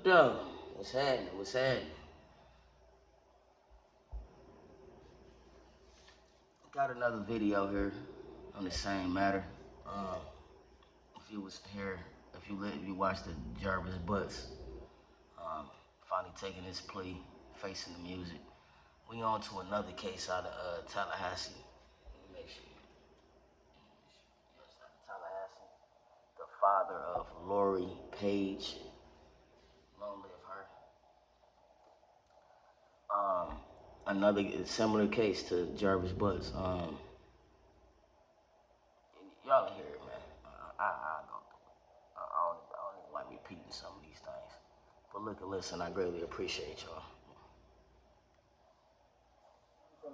Yo, what's happening? What's happening? Got another video here on the same matter. Um, if you was here, if you watched the Jarvis Butts, um, finally taking his plea, facing the music. We on to another case out of Tallahassee. Let me make sure. Yes, out of Tallahassee. The father of Lori Page. Long live her. Another similar case to Jarvis Butts. Y'all hear it, man. I go through it. I don't even like repeating some of these things. But look and listen, I greatly appreciate y'all. The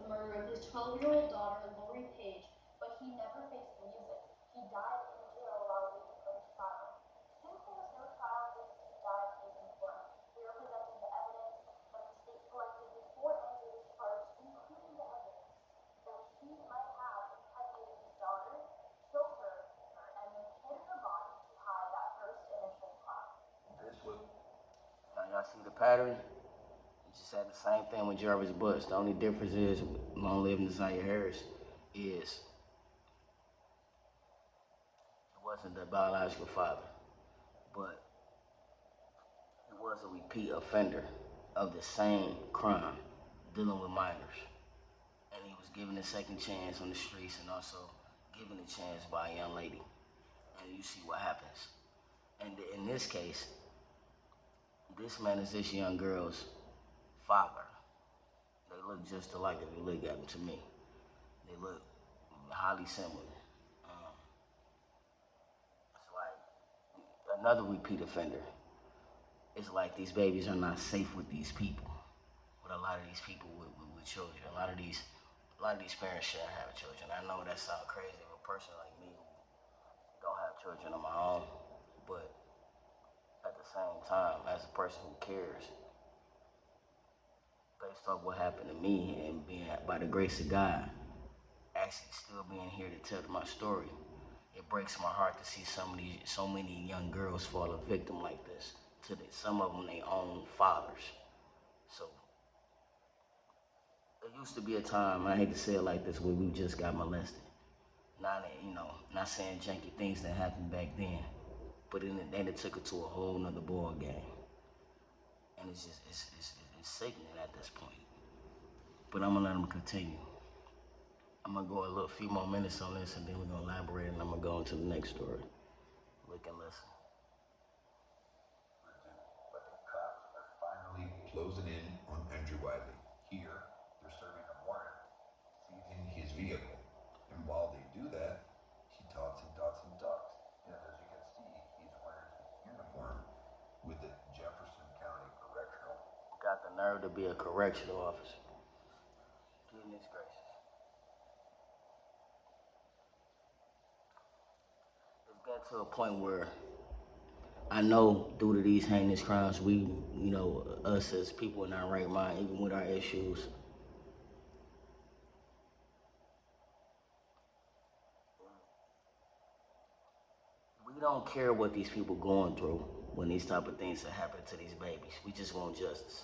murder of his 12-year-old daughter, Lori Page, but he never faced the music. He died in jail while waiting for his trial. Since there was no trial date, he died is informed. We are presenting the evidence that the state collected before Andrew's charge, including the evidence that he might have impregnated his daughter, killed her, and then hid her body to hide that first initial crime. Now y'all see the pattern? You just had the same thing with Jarvis Butts. The only difference is Long Live Nasiah Harris is it wasn't the biological father, but he was a repeat offender of the same crime, dealing with minors. And he was given a second chance on the streets and also given a chance by a young lady. And you see what happens. And in this case, this man is this young girl's father. They look just alike if you look at them to me. They look highly similar. It's like another repeat offender. It's like these babies are not safe with these people. With a lot of these people with children. A lot of these parents shouldn't have children. I know that sounds crazy of a person like me who don't have children of my own, but at the same time, as a person who cares, based off what happened to me and being by the grace of God, actually still being here to tell my story, it breaks my heart to see so many young girls fall a victim like this to some of them their own fathers. So there used to be a time, I hate to say it like this, where we just got molested. Not not saying janky things that happened back then, but then it took it to a whole nother ball game, and it's sickening at this point. But I'm gonna let them continue. I'm gonna go a few more minutes on this, and then we're gonna elaborate, and I'm gonna go into the next story. Look and listen. But the cops are finally closing in on Andrew Wiley. Here, they're serving a warrant, seizing his vehicle. And while they do that, he talks and talks and talks. And as you can see, he's wearing his uniform with the Jefferson County Correctional. Got the nerve to be a correctional officer. Goodness gracious. It's got to a point where I know due to these heinous crimes, us as people in our right mind, even with our issues, we don't care what these people going through when these type of things are happening to these babies. We just want justice.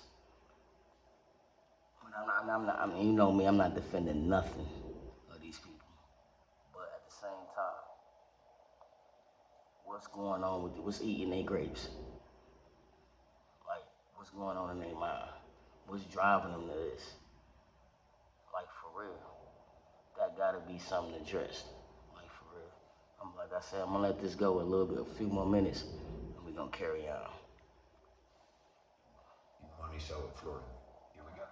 I mean, you know me, I'm not defending nothing of these people. But at the same time, what's going on with what's eating their grapes? Like, what's going on in their mind? What's driving them to this? Like, for real. That gotta be something addressed. Like, for real. Like I said, I'm gonna let this go a little bit, a few more minutes, and we're gonna carry on. Money show in Florida. Here we go.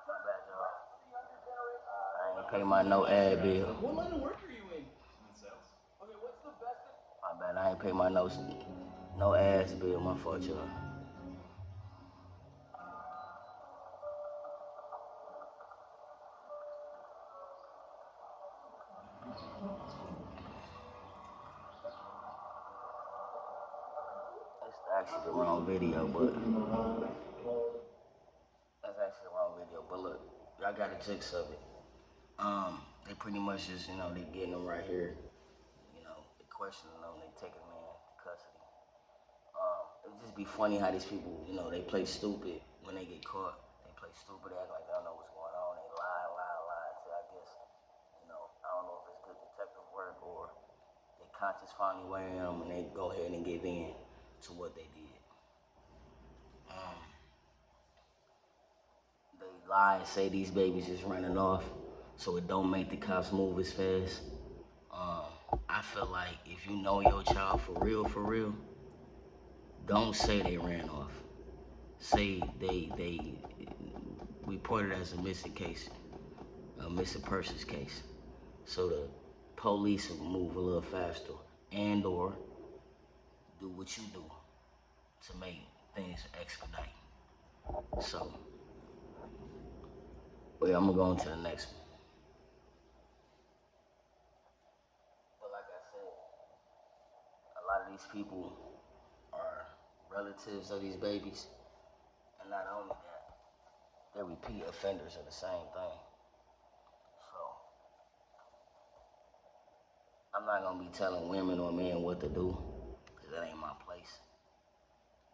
My bad, y'all. I ain't pay my no ad bill. What line of work are you in? I'm in sales. Okay, what's the best? My bad, I ain't pay my no ads bill. My fault, y'all. actually the wrong video, but that's actually the wrong video. But look, y'all got the gist of it. They pretty much just, they getting them right here. They questioning them, they taking them into custody. It just be funny how these people, they play stupid when they get caught. They play stupid, they act like they don't know what's going on. They lie until I guess, I don't know if it's good detective work or they conscious finally wearing them and they go ahead and give in to what they did. They lie and say these babies is running off, so it don't make the cops move as fast. I feel like if you know your child for real, don't say they ran off. Say they reported as a missing case, a missing persons case. So the police will move a little faster and or do what you do to make things expedite. So, I'm gonna go on to the next one. But like I said, a lot of these people are relatives of these babies, and not only that, they're repeat offenders of the same thing. So, I'm not gonna be telling women or men what to do, because that ain't my place.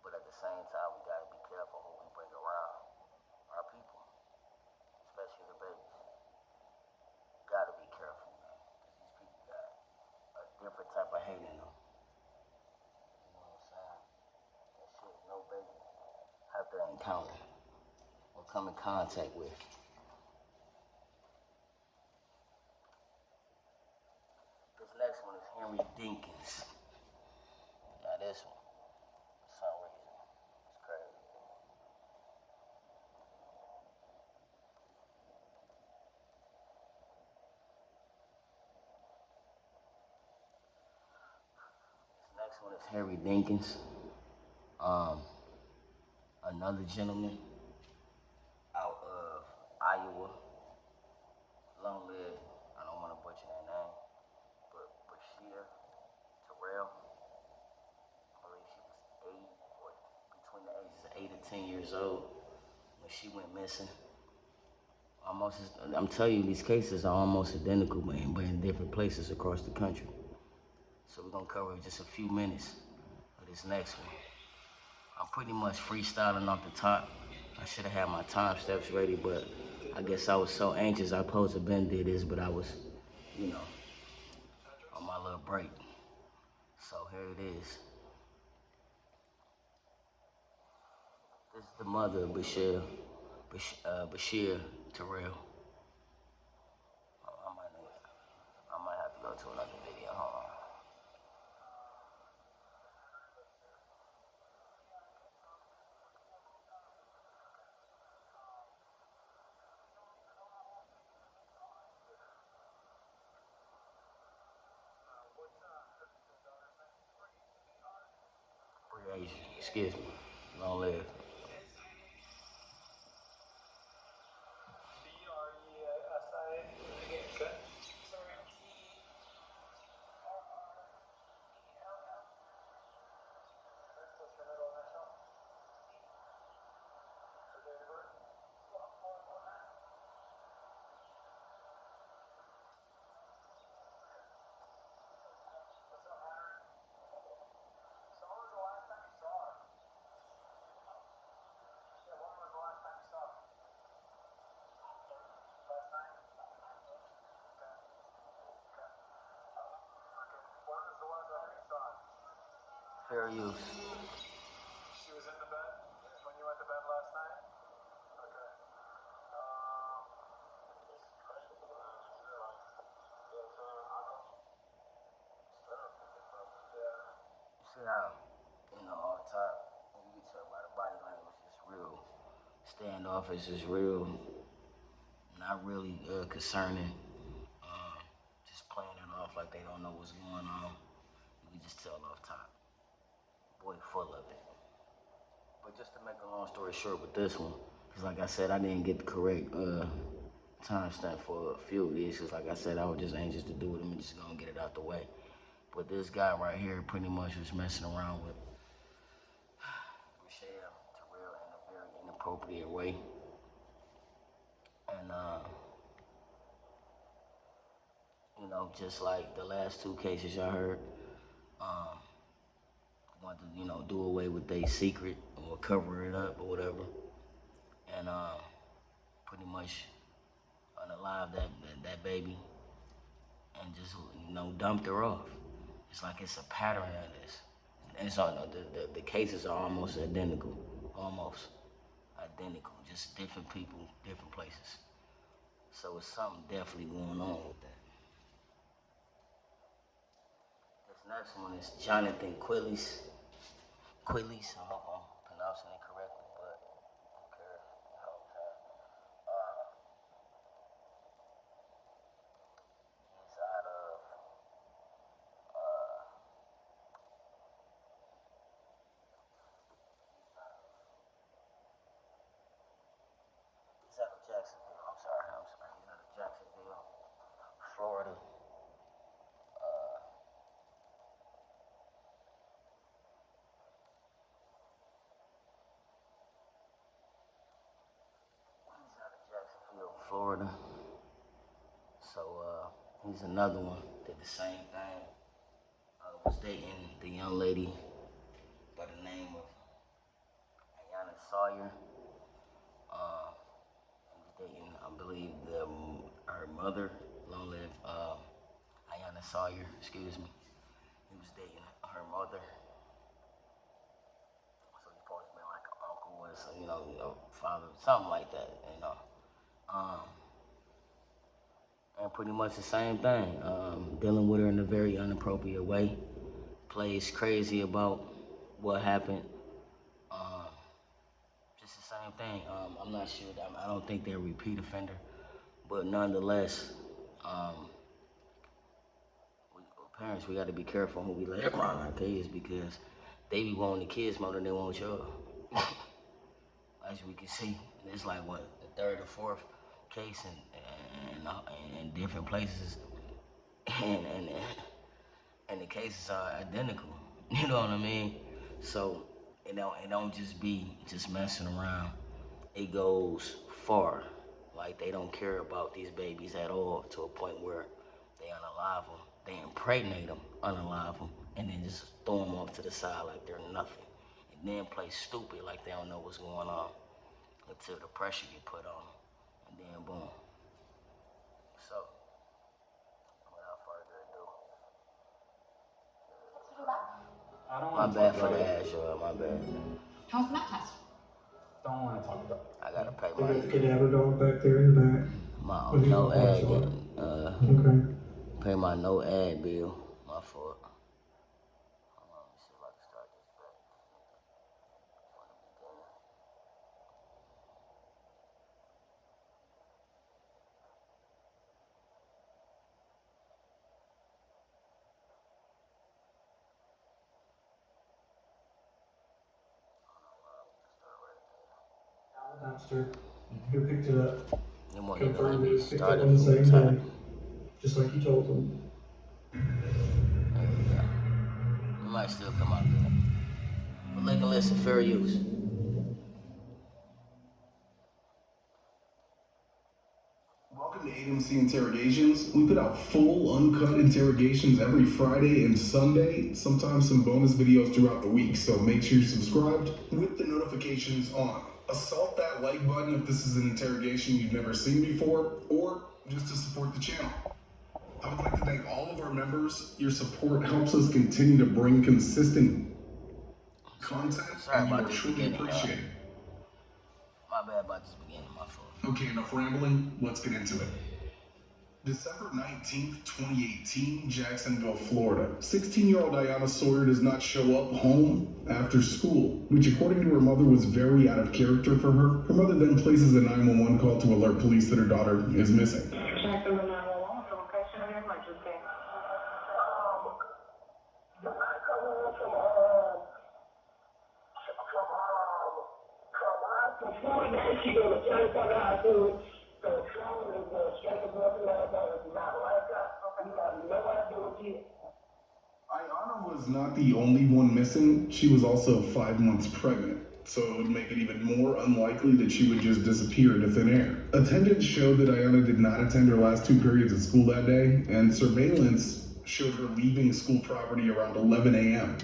But at the same time, we gotta be careful who we bring around our people, especially the babies. Gotta be careful, man, because these people got a different type of hate in them. You know what I'm saying? That shit no baby have to encounter or come in contact with. This next one is Henry Dinkins. Now this one, for some reason, it's crazy. This next one is Henry Dinkins. Another gentleman out of Iowa. Long live, I don't want to butcher that name, but Brashia Terrell. I believe she was 8 or between the ages of 8 and 10 years old when she went missing. I'm telling you, these cases are almost identical, man, but in different places across the country. So we're gonna cover just a few minutes of this next one. I'm pretty much freestyling off the top. I should have had my time steps ready, but I guess I was so anxious. I supposed to been did this, but I was, on my little break. So here it is. This is the mother of Bashir Terrell. I might have to go to another video. Hold on. Excuse me. Long live. Fair use. She was in the bed when you went to bed last night? Okay. You see how, all the time, when you get talk about the body language, it's real standoffish, is real, not really concerning. Just playing it off like they don't know what's going on. You can just tell off top. Boy, full of it. But just to make a long story short with this one, because like I said, I didn't get the correct timestamp for a few of these, because like I said, I was just anxious to do it. I'm just gonna get it out the way. But this guy right here pretty much was messing around with inappropriate way. And, you know, just like the last two cases y'all heard, want to, you know, do away with their secret or cover it up or whatever. And, pretty much unalive that baby and just, you know, dumped her off. It's like it's a pattern of this. And it's all, the cases are almost identical. Almost identical. Just different people, different places. So it's something definitely going on with that. This next one is Jonathan Quillies. I hope I'm pronouncing it correctly, but who cares? You know what I'm saying? He's out of Jacksonville. I'm sorry. He's out of Jacksonville, Florida. Florida. So he's another one. Did the same thing. Was dating the young lady by the name of Ayanna Sawyer. He was dating, I believe, her mother, long live Ayanna Sawyer. Excuse me. He was dating her mother. So he's supposed to be like an uncle or some, you know, father, something like that, you know. And pretty much the same thing. Dealing with her in a very inappropriate way. Plays crazy about what happened. Just the same thing. I'm not sure. I don't think they're a repeat offender, but nonetheless, parents, we got to be careful who we let around our kids because they be wanting the kids more than they want y'all. As we can see, it's like what, the third or fourth case in different places, and the cases are identical. You know what I mean? So it don't just be just messing around. It goes far. Like they don't care about these babies at all to a point where they unalive them, they impregnate them, unalive them, and then just throw them off to the side like they're nothing, and then play stupid like they don't know what's going on until the pressure get put on them, and then boom. So, without further ado, I don't my want to bad talk for about the it. ass, y'all. My bad. How's the math test? Don't want to talk about it. I gotta pay They got the my cadaver dog back there in the back. With his no little ad. horse on it. Okay. Pay my no ad bill. My fault. Hold on, let me see if I can start this back from the beginning. Dumpster. Who picked it up? They won't even let Confirmed it me was picked start up it on the full same time. day. Just like you told them. There we go. It might still come out good. But look and listen, fair use. Welcome to AMC Interrogations. We put out full, uncut interrogations every Friday and Sunday, sometimes some bonus videos throughout the week, so make sure you're subscribed with the notifications on. Assault that like button if this is an interrogation you've never seen before, or just to support the channel. I would like to thank all of our members. Your support helps us continue to bring consistent content, Sorry and you about are this truly beginning, appreciated. My bad about this beginning, my fault. Okay, enough rambling, let's get into it. December 19th, 2018, Jacksonville, Florida. 16-year-old Ayanna Sawyer does not show up home after school, which according to her mother was very out of character for her. Her mother then places a 911 call to alert police that her daughter is missing. Jacksonville 911, the location of your emergency. She goes to 25 high school, so trauma is straight to North Carolina, not like that. We have no idea what she is. Ayanna was not the only one missing. She was also 5 months pregnant. so it would make it even more unlikely that she would just disappear into thin air. Attendance showed that Ayana did not attend her last 2 periods of school that day, and surveillance showed her leaving school property around 11 a.m.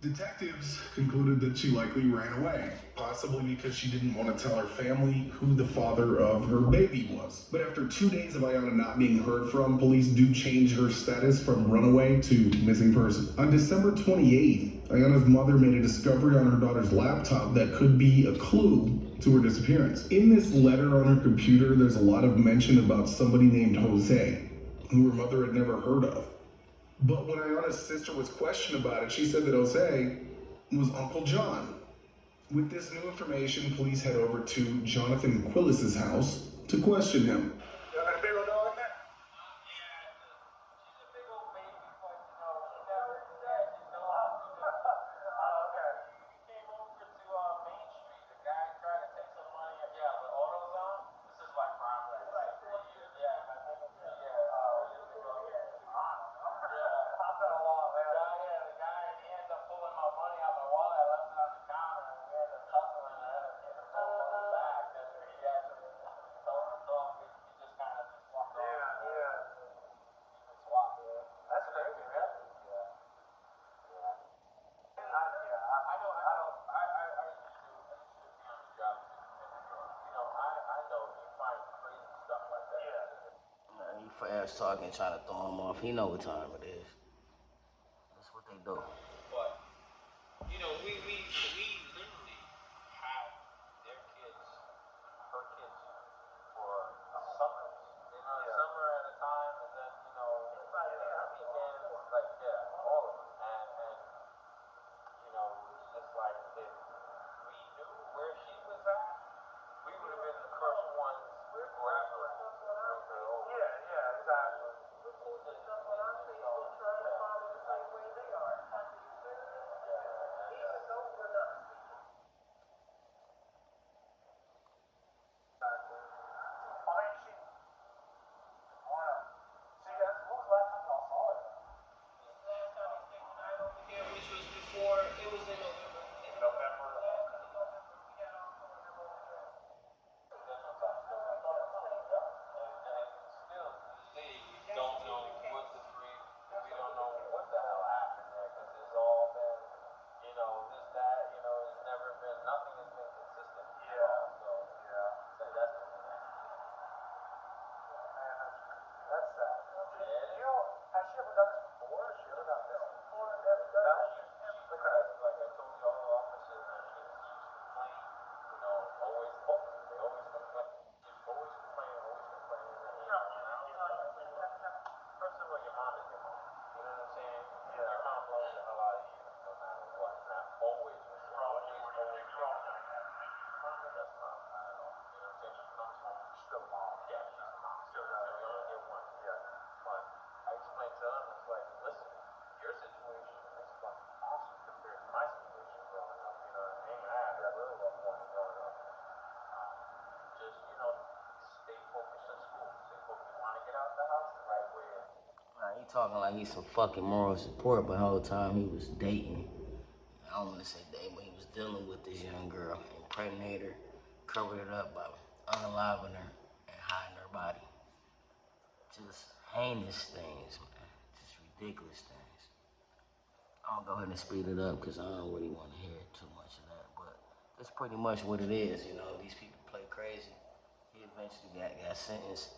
Detectives concluded that she likely ran away, possibly because she didn't want to tell her family who the father of her baby was. But after 2 days of Ayana not being heard from, police do change her status from runaway to missing person. On December 28th, Ayana's mother made a discovery on her daughter's laptop that could be a clue to her disappearance. In this letter on her computer, there's a lot of mention about somebody named Jose, who her mother had never heard of. But when Ayana's sister was questioned about it, she said that Jose was Uncle John. With this new information, police head over to Jonathan Quillis's house to question him. You got a big old dog in there? That's crazy, man. He fast talking, trying to throw him off. He know what time it is. That's what they do. But we literally have their kids, her kids, for summers. Summer at a time, and then weekends, like all of them. And it's just like if we knew where she was at, we would have been the first ones to grab her and bring her over. Yeah, exactly. Which was before, it was in November. Still, to this day, we don't know what the freak, we don't know what the hell happened there, because it's all been, this, that, it's never been, nothing has been consistent. So that's the thing. That's sad. Yeah. Has she ever done this before? Has she ever done this before? Never done Now this? like I told you, all the officers, she's complaining, always, both of them, they always complain. She's always complaining, First of all, your mom is your mom. You know what I'm saying? Your mom loves the hell out of you, no matter what. Not always, but she's always grown. That's mom, I don't know. You know what I'm saying? She comes home. She's still mom. Yeah, she's mom. Still, you only get one. Yeah. But I explained to them, it's like, listen, your situation is fucking awesome compared to my situation growing up. You know what I mean? I had a really rough one growing up. Just, stay focused in school. Stay focused. Want to get out the house the right way. He talking like he's some fucking moral support, but the whole time he was dating. I don't want to say dating, but he was dealing with this young girl, impregnated her, covered it up by unaliving her and hiding her body. Just heinous things, man. Just ridiculous things. I'm gonna go ahead and speed it up because I don't really want to hear too much of that, but that's pretty much what it is. These people play crazy. He eventually got sentenced.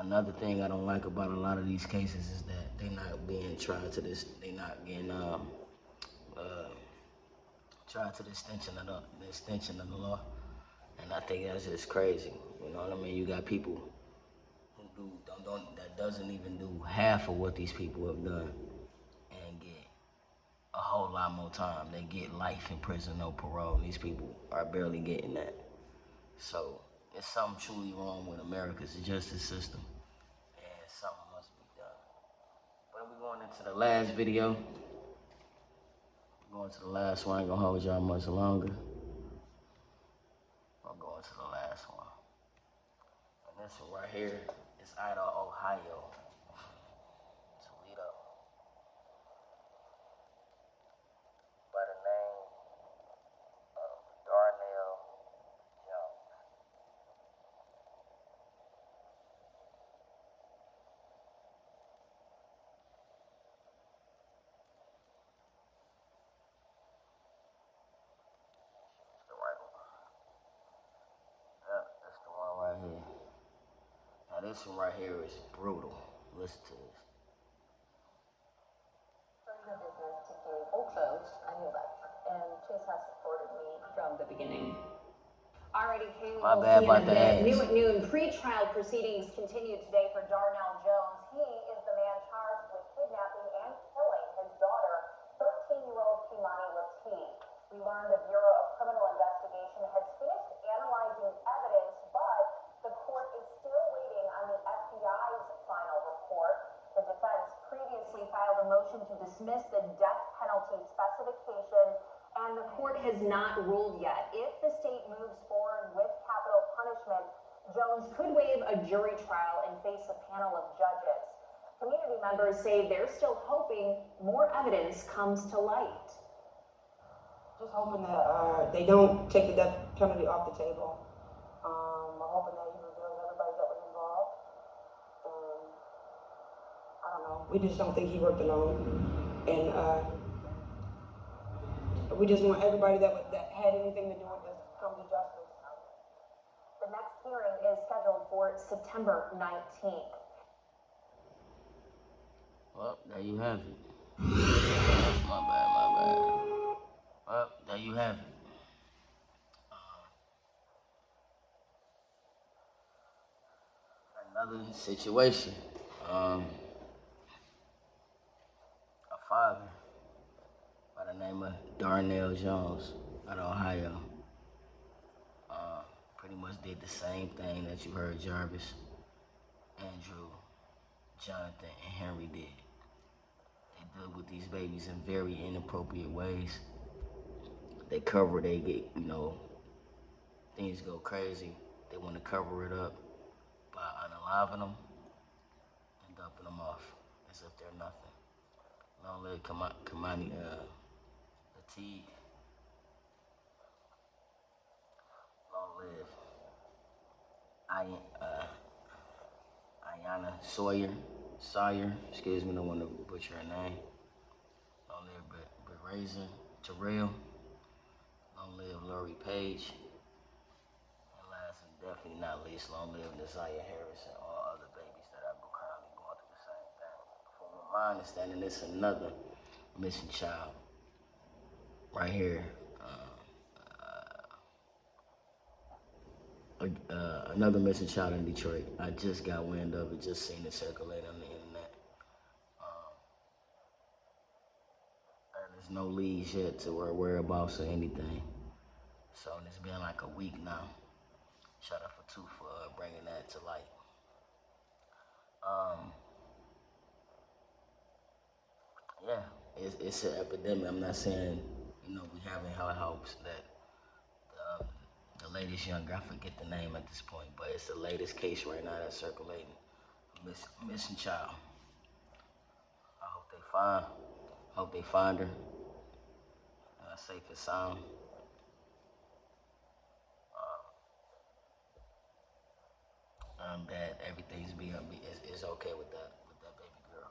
Another thing I don't like about a lot of these cases is that they not being tried to this. They not getting tried to the extension of the law, and I think that's just crazy. You know what I mean? You got people who that doesn't even do half of what these people have done, and get a whole lot more time. They get life in prison, no parole. These people are barely getting that. So there's something truly wrong with America's justice system, and something must be done. But we're going into the last video. Going to the last one. I ain't gonna hold y'all much longer. I'm going to the last one. And this one right here is Idaho, Ohio. Toledo. By the name of this one right here is brutal. Listen to this. Starting a business to give Oak Shows, I knew that. And Chase has supported me from the beginning. Alrighty, Kaylee, My we'll bad see about in a that. bit. New at noon, pre-trial proceedings continue today for Darnell Jones. He is the man charged with kidnapping and killing his daughter, 13-year-old Kimani Lateef. We learned the Bureau of Criminal Investigation has finished analyzing evidence, but the court is still waiting on the FBI's final report. The defense previously filed a motion to dismiss the death penalty specification, and the court has not ruled yet. If the state moves forward with capital punishment, Jones could waive a jury trial and face a panel of judges. Community members say they're still hoping more evidence comes to light. Just hoping that they don't take the death penalty off the table. I'm hoping that he reveals everybody that was involved. And I don't know. We just don't think he worked alone. And we just want everybody that had anything to do with this to come to justice. The next hearing is scheduled for September 19th. Well, there you have it. My bad. Well, there you have it. Another situation. A father by the name of Darnell Jones out of Ohio pretty much did the same thing that you heard Jarvis, Andrew, Jonathan, and Henry did. They deal with these babies in very inappropriate ways. They cover, they get, things go crazy. They want to cover it up by unaliving them and dumping them off as if they're nothing. Long live Kimani Lateef. Long live Ayanna Sawyer, excuse me, don't want to butcher her name. Long live Brazen Terrell. Long live Lori Page. And last and definitely not least, long live Nasiah Harris and all other babies that are currently going through the same thing. From my understanding, it's another missing child right here. Another missing child in Detroit. I just got wind of it, just seen it circulate on the internet. There's no leads yet to her whereabouts or anything. So it's been like a week now. Shout out for Two for bringing that to light. Yeah, it's an epidemic. I'm not saying, we having high hopes that the latest younger, I forget the name at this point, but it's the latest case right now that's circulating. Missing child. I hope they find her. Safe and sound. That everything's is okay with that baby girl.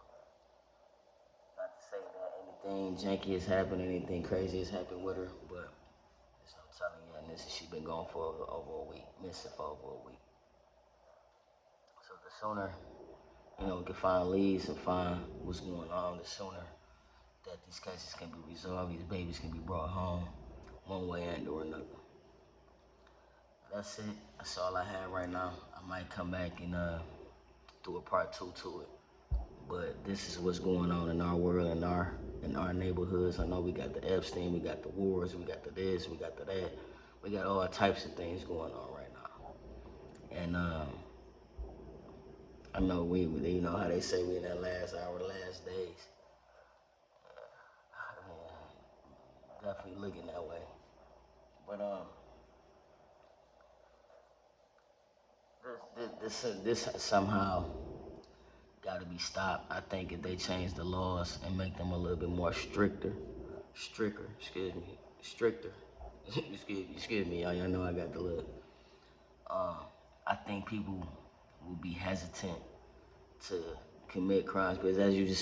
Not to say that anything janky has happened, anything crazy has happened with her, but there's no telling you. And she's been gone for over a week, missing for over a week. So the sooner, we can find leads and find what's going on, the sooner that these cases can be resolved, these babies can be brought home, one way and or another. That's it. That's all I have right now. I might come back and do a part 2 to it. But this is what's going on in our world, in our neighborhoods. I know we got the Epstein, we got the wars, we got the this, we got the that. We got all types of things going on right now. And I know we how they say we in that last hour, last days. Definitely looking that way. But this somehow got to be stopped. I think if they change the laws and make them a little bit more stricter. Excuse me, y'all know I got the look. I think people will be hesitant to commit crimes because as you can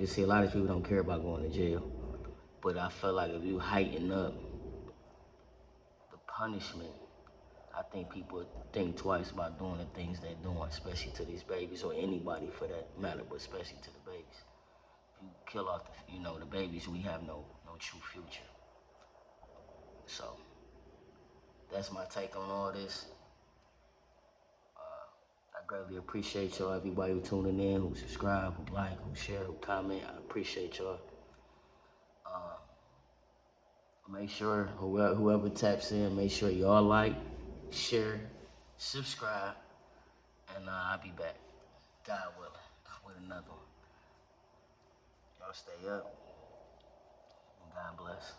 see, a lot of people don't care about going to jail. But I feel like if you heighten up the punishment I think people think twice about doing the things they're doing, especially to these babies, or anybody for that matter, but especially to the babies. If you kill off the babies, we have no true future. So that's my take on all this. I greatly appreciate y'all, everybody who tuning in, who subscribe, who like, who share, who comment. I appreciate y'all. Make sure whoever taps in, make sure y'all like, share, subscribe, and I'll be back, God willing, with another one. Y'all stay up, and God bless.